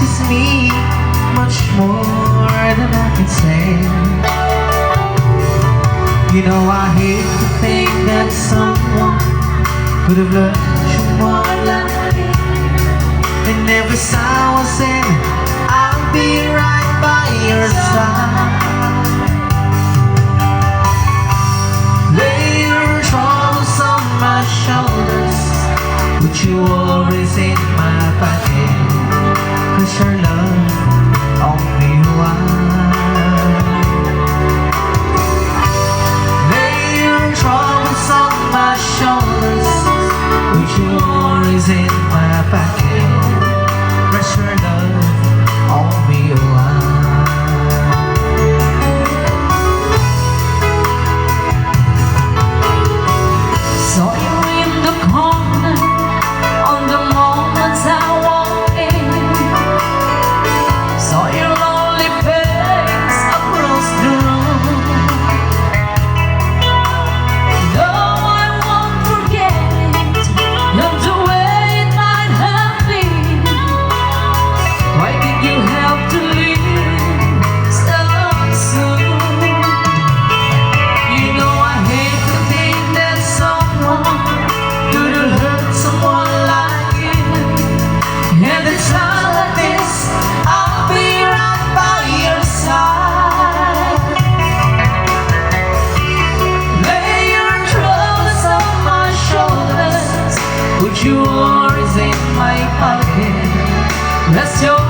touches me much more than I can say. You know I hate to think that someone could have loved you more like me. And every sigh was saying I'll be right by your side. Lay your troubles on my shoulders, put your worries in my pocket, 'cause your love only wine. Lay your troubles on my shoulders, put your worries in my pocket, 'cause your love only wine. Saw you in the corner on the moments I walked in. Saw your lonely face across the room. No, I won't forget it, not the way it might have been. Why did you have to leave so soon? You know I hate to think that someone could have hurt someone like you. And the time like this, I'll be right by your side. Lay your troubles on my shoulders, put your worries in my pocket, rest your